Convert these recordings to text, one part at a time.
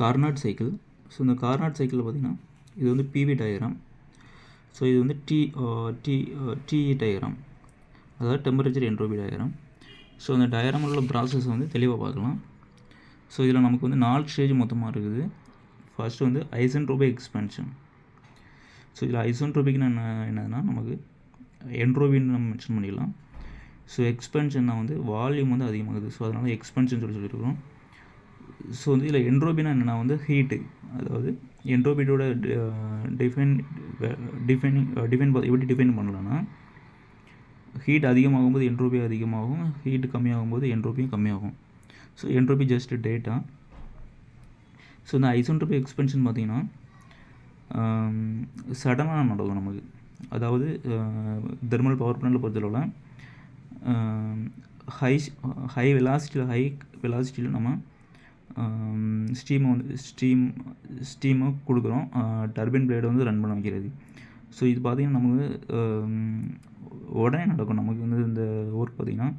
Carnot cycle. So இந்த Carnot சைக்கிளில் பார்த்திங்கன்னா இது வந்து பிவி டயக்ராம். ஸோ இது வந்து டிஇ டயக்ராம், அதாவது டெம்பரேச்சர் என்ட்ரோபி டயக்ராம். ஸோ இந்த டயக்ராமில் உள்ள ப்ராசஸ் வந்து தெளிவாக பார்க்கலாம். ஸோ இதில் நமக்கு வந்து 4 ஸ்டேஜ் மொத்தமாக இருக்குது. ஃபர்ஸ்ட் வந்து ஐசென்ட்ரோபிக் எக்ஸ்பென்ஷன். ஸோ இதில் ஐசென்ட்ரோபிக்னா என்னதுன்னா நமக்கு என்ட்ரோபின்னு நம்ம மென்ஷன் பண்ணிக்கலாம். ஸோ எக்ஸ்பென்ஷன்னா வந்து வால்யூம் வந்து அதிகமாகுது. ஸோ அதனால் எக்ஸ்பென்ஷன் சொல்லியிருக்கிறோம். ஸோ வந்து இதில் என்ட்ரோபின்னா என்னென்னா வந்து ஹீட்டு, அதாவது என்ட்ரோபியோட டிஃபைன் எப்படி டிஃபைன் பண்ணலான்னா, ஹீட் அதிகமாகும்போது என்ட்ரோபி அதிகமாகும், ஹீட் கம்மியாகும்போது என்ட்ரோபியும் கம்மியாகும். So entropy just data. So இந்த ஐசென்ட்ரோபிக் எக்ஸ்பென்ஷன் பார்த்திங்கன்னா சடனாக நடக்கும் நமக்கு. அதாவது தெர்மல் பவர் பிளான்ட்டில் பொறுத்தளவில் ஹை வெலாசிட்டியில் நம்ம ஸ்டீமை கொடுக்குறோம், டர்பைன் பிளேடை வந்து ரன் பண்ண வைக்கிறது. ஸோ இது பார்த்திங்கன்னா நமக்கு உடனே நடக்கும். நமக்கு வந்து இந்த ஒர்க் பார்த்திங்கன்னா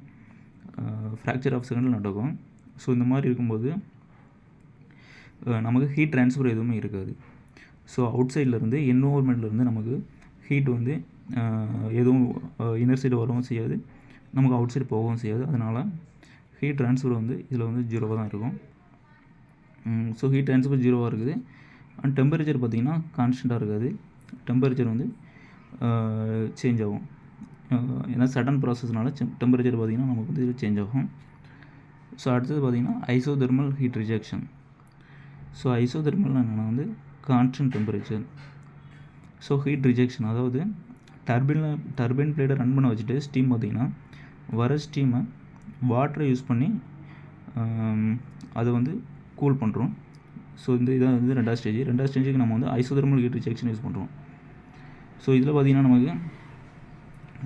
ஃப்ராக்சர் ஆஃப் செகண்டில் நடக்கும். ஸோ இந்த மாதிரி இருக்கும்போது நமக்கு ஹீட் ட்ரான்ஸ்ஃபர் எதுவுமே இருக்காது. ஸோ அவுட் சைட்லேருந்து என்விரான்மெண்ட்லேருந்து நமக்கு ஹீட் வந்து எதுவும் இன்னர் சைடு வரவும் செய்யாது, நமக்கு அவுட் சைடு போகவும் செய்யாது. அதனால் ஹீட் ட்ரான்ஸ்ஃபர் வந்து இதில் வந்து 0 தான் இருக்கும். ஸோ ஹீட் ட்ரான்ஸ்ஃபர் 0வாக இருக்குது. அண்ட் டெம்பரேச்சர் பார்த்திங்கன்னா கான்ஸ்டண்ட்டாக இருக்காது. டெம்பரேச்சர் வந்து சேஞ்ச் ஆகும். ஏன்னா சடன் ப்ராசஸ்னால டெம்பரேச்சர் பார்த்திங்கன்னா நமக்கு வந்து இது சேஞ்ச் ஆகும். ஸோ அடுத்தது பார்த்திங்கன்னா ஐசோதெர்மல் ஹீட் ரிஜெக்ஷன். ஸோ ஐசோதெர்மல்னால் என்னென்னா வந்து constant temperature. So heat rejection, அதாவது டர்பைன் பிளேடை ரன் பண்ண வச்சுட்டு ஸ்டீம் பார்த்திங்கன்னா வர ஸ்டீமை வாட்டரை யூஸ் பண்ணி அதை வந்து கூல் பண்ணுறோம். ஸோ இதை வந்து ரெண்டாவது ஸ்டேஜுக்கு நம்ம வந்து ஐசோதெர்மல் ஹீட் ரிஜெக்ஷன் யூஸ் பண்ணுறோம். ஸோ இதில் பார்த்திங்கன்னா நமக்கு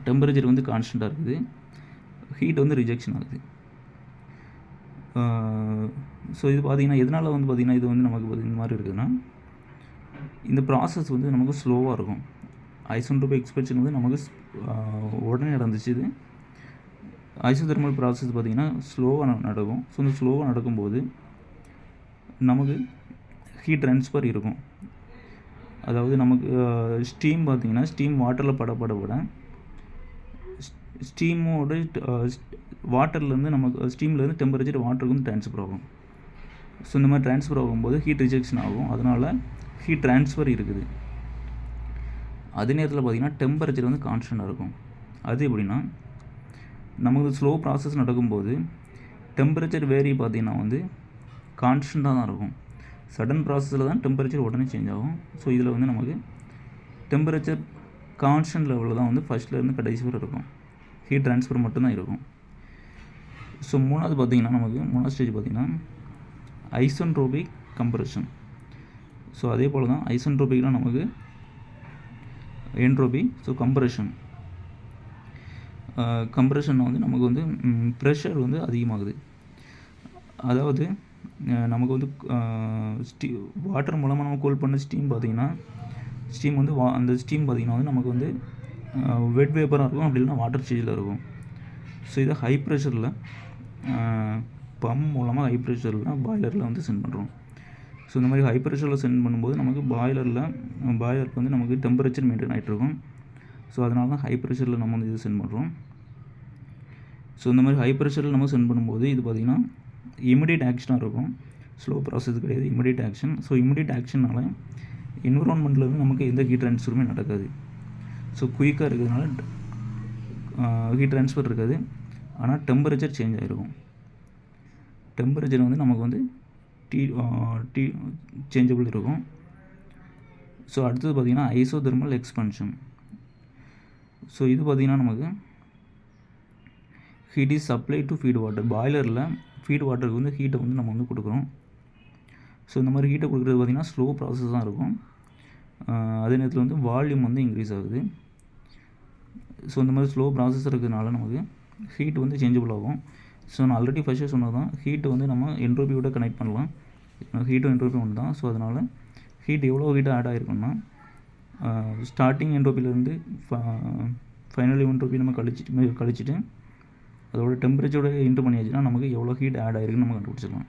டெம்பரேச்சர் வந்து கான்ஸ்டண்ட்டாக இருக்குது, ஹீட் வந்து ரிஜெக்ஷன் ஆகுது. ஸோ இது பார்த்திங்கன்னா எதனால் வந்து பார்த்திங்கன்னா இது வந்து நமக்கு இந்த மாதிரி இருக்குதுன்னா, இந்த ப்ராசஸ் வந்து நமக்கு ஸ்லோவாக இருக்கும். ஐசென்ட்ரோபிக் எக்ஸ்பென்ஷன் வந்து நமக்கு உடனே நடந்துச்சு. இது ஐசோதெர்மல் ப்ராசஸ் பார்த்திங்கன்னா ஸ்லோவாக நடக்கும். ஸோ இந்த ஸ்லோவாக நடக்கும்போது நமக்கு ஹீட் ட்ரான்ஸ்ஃபர் இருக்கும். அதாவது நமக்கு ஸ்டீம் பார்த்திங்கன்னா ஸ்டீம் வாட்டரில் பட ஸ்டீமோட வாட்டர்லேருந்து நமக்கு ஸ்டீம்லேருந்து டெம்பரேச்சர் வாட்டருக்கு வந்து ட்ரான்ஸ்ஃபர் ஆகும். ஸோ இந்த மாதிரி ட்ரான்ஸ்ஃபர் ஆகும்போது ஹீட் ரிஜெக்ஷன் ஆகும். அதனால் ஹீட் ட்ரான்ஸ்ஃபர் இருக்குது. அதே நேரத்தில் பார்த்திங்கன்னா டெம்பரேச்சர் வந்து கான்ஸ்டண்ட்டாக இருக்கும். அது எப்படின்னா, நமக்கு ஸ்லோ ப்ராசஸ் நடக்கும்போது டெம்பரேச்சர் வேரி பார்த்திங்கன்னா வந்து கான்ஸ்டண்ட்டாக தான் இருக்கும். சடன் ப்ராசஸில் தான் டெம்பரேச்சர் உடனே சேஞ்ச் ஆகும். ஸோ இதில் வந்து நமக்கு டெம்பரேச்சர் கான்ஸ்டன்ட் லெவலில் தான் வந்து ஃபஸ்ட்லேருந்து கடைசி வரை இருக்கும். ஹீட் ட்ரான்ஸ்ஃபர் மட்டும்தான் இருக்கும். ஸோ மூணாவது ஸ்டேஜ் பார்த்திங்கன்னா ஐசென்ட்ரோபிக் கம்ப்ரெஷன். ஸோ அதே போல் தான் ஐசென்ட்ரோபிக்னால் நமக்கு என்ட்ரோபி. ஸோ கம்ப்ரெஷன் வந்து நமக்கு வந்து ப்ரெஷர் வந்து அதிகமாகுது. அதாவது நமக்கு வந்து வாட்டர் மூலமாக நம்ம கூல் பண்ண ஸ்டீம் பார்த்திங்கன்னா அந்த ஸ்டீம் பார்த்திங்கன்னா வந்து நமக்கு வந்து வெட் வேப்பராக இருக்கும், அப்படி இல்லைனா வாட்டர் ஸ்டேஜில் இருக்கும். ஸோ இதை ஹை ப்ரெஷரில் பம்ப் மூலமாக ஹை ப்ரெஷரில் பாய்லரில் வந்து சென்ட் பண்ணுறோம். ஸோ இந்த மாதிரி ஹை ப்ரெஷரில் சென்ட் பண்ணும்போது நமக்கு பாய்லருக்கு வந்து நமக்கு டெம்பரேச்சர் மெயின்டைன் ஆகிட்ருக்கும். ஸோ அதனால தான் ஹை ப்ரெஷரில் நம்ம வந்து இது சென்ட் பண்ணுறோம். ஸோ இந்த மாதிரி ஹை ப்ரெஷரில் நம்ம சென்ட் பண்ணும்போது இது பார்த்திங்கன்னா இமிடியேட் ஆக்ஷனாக இருக்கும். ஸ்லோ ப்ராசஸ் கிடையாது, இமிடியேட் ஆக்ஷன். ஸோ இமிடியேட் ஆக்ஷனால் என்விரான்மெண்ட்லேருந்து நமக்கு எந்த ஹீட் ட்ரான்ஸ்ஃபருமே நடக்காது. ஸோ குயிக்காக இருக்கிறதுனால ஹீட் ட்ரான்ஸ்ஃபர் இருக்காது, ஆனால் டெம்பரேச்சர் சேஞ்ச் ஆகிருக்கும். டெம்பரேச்சர் வந்து நமக்கு வந்து சேஞ்சபிள் இருக்கும். ஸோ அடுத்தது பார்த்திங்கன்னா ஐசோதெர்மல் எக்ஸ்பென்ஷன். ஸோ இது பார்த்திங்கன்னா நமக்கு heat is supply to feed water. பாய்லரில் ஃபீட் வாட்டருக்கு வந்து ஹீட்டை வந்து நம்ம வந்து கொடுக்குறோம். ஸோ இந்த மாதிரி ஹீட்டை கொடுக்குறது பார்த்திங்கன்னா ஸ்லோ ப்ராசஸ் தான் இருக்கும். அதே நேரத்தில் வந்து வால்யூம் வந்து இன்க்ரீஸ் ஆகுது. ஸோ இந்த மாதிரி ஸ்லோ ப்ராசஸ் இருக்கிறதுனால நமக்கு ஹீட் வந்து சேஞ்சபிள் ஆகும். ஸோ நான் ஆல்ரெடி ஃபஸ்ட்டே சொன்னது தான், ஹீட்டை வந்து நம்ம என்ட்ரோபியோட கனெக்ட் பண்ணலாம். ஹீட்டும் என்ட்ரோபி ஒன்று தான். ஸோ அதனால் ஹீட் எவ்வளோ ஹீட் ஆட் ஆகிருக்குன்னா, ஸ்டார்டிங் என்ட்ரோபிலேருந்து ஃபைனல் என்ட்ரோபி நம்ம கழிச்சிட்டு அதோட டெம்பரேச்சரோட என்ட்ரு பண்ணியாச்சுன்னா நமக்கு எவ்வளோ ஹீட் ஆட் ஆகிருக்குன்னு நம்ம கண்டுபிடிச்சிடலாம்.